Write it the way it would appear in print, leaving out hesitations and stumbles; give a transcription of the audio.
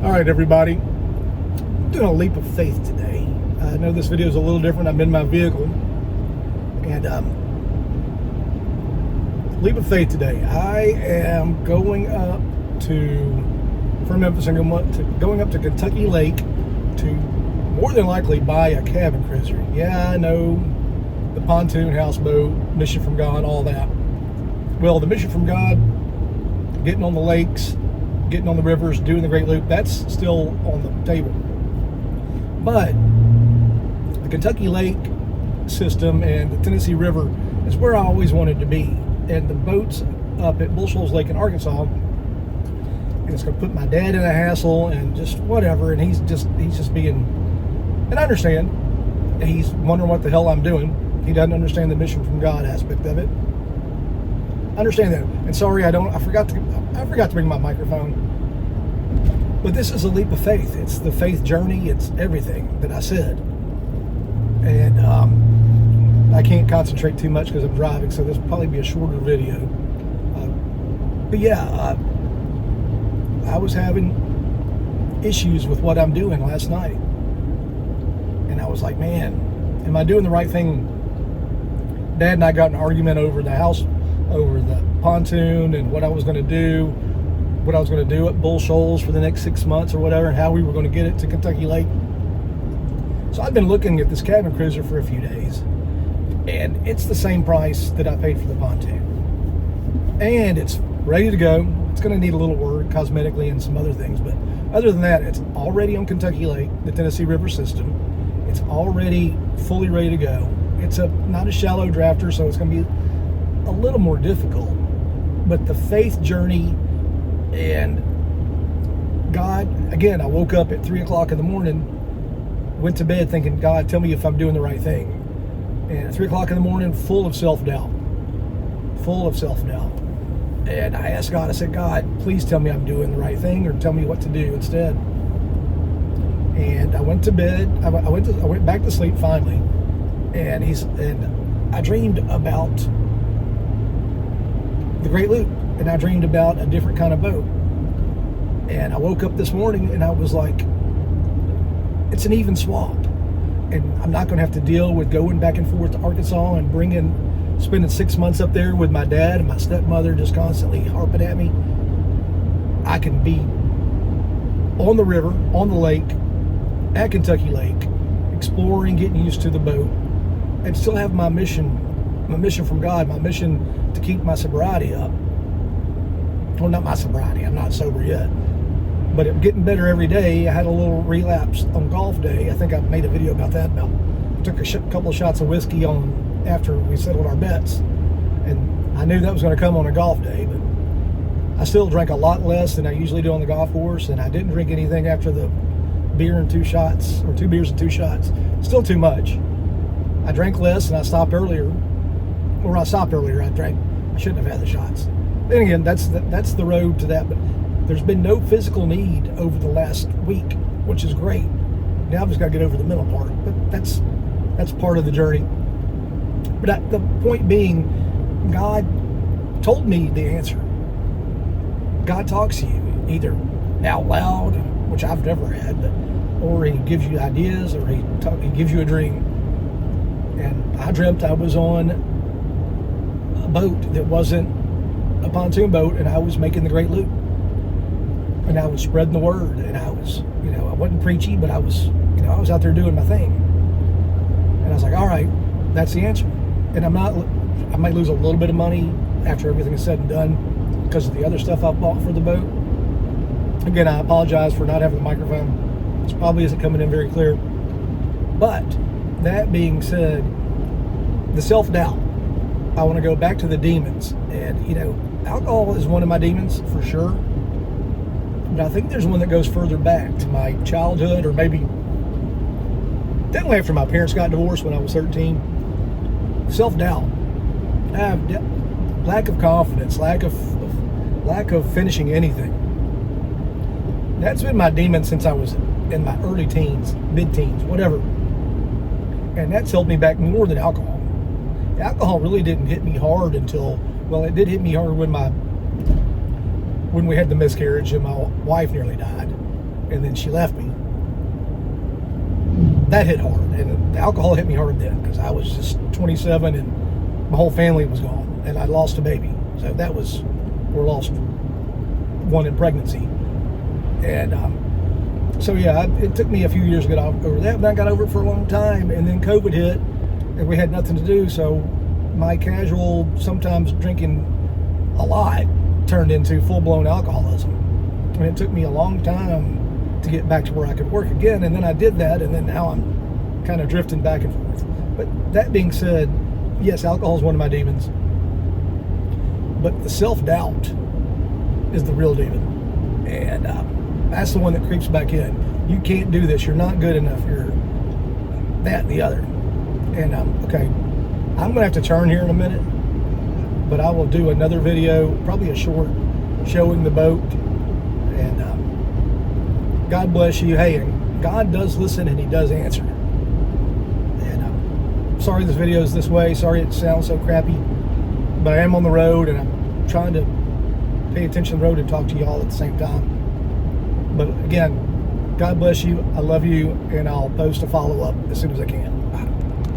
All right, everybody. I'm doing a leap of faith today. I know this video is a little different. I'm in my vehicle. And leap of faith today. I am going up from Memphis and going up to Kentucky Lake to more than likely buy a cabin cruiser. Yeah, I know the pontoon, houseboat, mission from God, all that. Well, the mission from God, getting on the lakes, getting on the rivers, doing the Great Loop, that's still on the table. But the Kentucky Lake system and the Tennessee River is where I always wanted to be. And the boats up at Bull Shoals Lake in Arkansas, and it's going to put my dad in a hassle and just whatever. And he's just being, and I understand, he's wondering what the hell I'm doing. He doesn't understand the mission from God aspect of it. I understand that. And sorry, I forgot to bring my microphone. But this is a leap of faith. It's the faith journey. It's everything that I said. And I can't concentrate too much because I'm driving, so this will probably be a shorter video. But yeah, I was having issues with what I'm doing last night. And I was like, man, am I doing the right thing? Dad and I got in an argument over the pontoon and what I was going to do at Bull Shoals for the next 6 months or whatever, and how we were going to get it to Kentucky Lake. So I've been looking at this cabin cruiser for a few days, and it's the same price that I paid for the pontoon. And it's ready to go. It's going to need a little work cosmetically and some other things, but other than that, it's already on Kentucky Lake, the Tennessee River system. It's already fully ready to go. It's not a shallow drafter, so it's going to be a little more difficult. But the faith journey and God, again, I woke up at 3 o'clock in the morning, went to bed thinking, God, tell me if I'm doing the right thing. And at 3 o'clock in the morning, full of self-doubt. And I asked God, I said, God, please tell me I'm doing the right thing, or tell me what to do instead. And I went to bed. I went back to sleep finally. And I dreamed about the Great Loop, and I dreamed about a different kind of boat. And I woke up this morning and I was like, it's an even swap, and I'm not going to have to deal with going back and forth to Arkansas and spending 6 months up there with my dad and my stepmother just constantly harping at me. I can be on the river, on the lake, at Kentucky Lake, exploring, getting used to the boat, and still have my mission from God, my mission to keep my sobriety up. Well, not my sobriety, I'm not sober yet, but I'm getting better every day. I had a little relapse on golf day. I think I made a video about that. Took a couple of shots of whiskey after we settled our bets, and I knew that was going to come on a golf day, but I still drank a lot less than I usually do on the golf course, and I didn't drink anything after the beer and 2 shots, or 2 beers and 2 shots. Still too much. I drank less, and I stopped earlier. I shouldn't have had the shots. Then again, that's the road to that. But there's been no physical need over the last week, which is great. Now I've just got to get over the mental part. But that's part of the journey. But the point being, God told me the answer. God talks to you either out loud, which I've never had, or He gives you ideas, or He gives you a dream. And I dreamt I was on a boat that wasn't a pontoon boat, and I was making the Great Loop, and I was spreading the word, and I was, I wasn't preachy, but I was out there doing my thing. And I was like, all right, that's the answer. And I might lose a little bit of money after everything is said and done because of the other stuff I've bought for the boat. Again, I apologize for not having the microphone. This probably isn't coming in very clear. But that being said, the self-doubt, I want to go back to the demons. And, alcohol is one of my demons for sure. But I think there's one that goes further back to my childhood, or maybe definitely after my parents got divorced when I was 13. Self-doubt. I have lack of confidence, lack of finishing anything. That's been my demon since I was in my early teens, mid-teens, whatever. And that's held me back more than alcohol. Alcohol really didn't hit me hard until, well, it did hit me hard when we had the miscarriage and my wife nearly died. and then she left me. That hit hard, and the alcohol hit me hard then, because I was just 27 and my whole family was gone, and I lost a baby. So that was, or lost one in pregnancy. And so yeah, it took me a few years to get over that, but I got over it for a long time, and then COVID hit, and we had nothing to do, so my casual, sometimes drinking a lot, turned into full-blown alcoholism. And it took me a long time to get back to where I could work again, and then I did that, and then now I'm kind of drifting back and forth. But that being said, yes, alcohol is one of my demons, but the self-doubt is the real demon, and that's the one that creeps back in. You can't do this, you're not good enough, you're that and the other. And okay, I'm gonna have to turn here in a minute, but I will do another video, probably a short, showing the boat. And God bless you. Hey, and God does listen and he does answer. And I'm sorry this video is this way, sorry it sounds so crappy, but I am on the road and I'm trying to pay attention to the road and talk to you all at the same time. But again, God bless you, I love you, and I'll post a follow-up as soon as I can. Bye.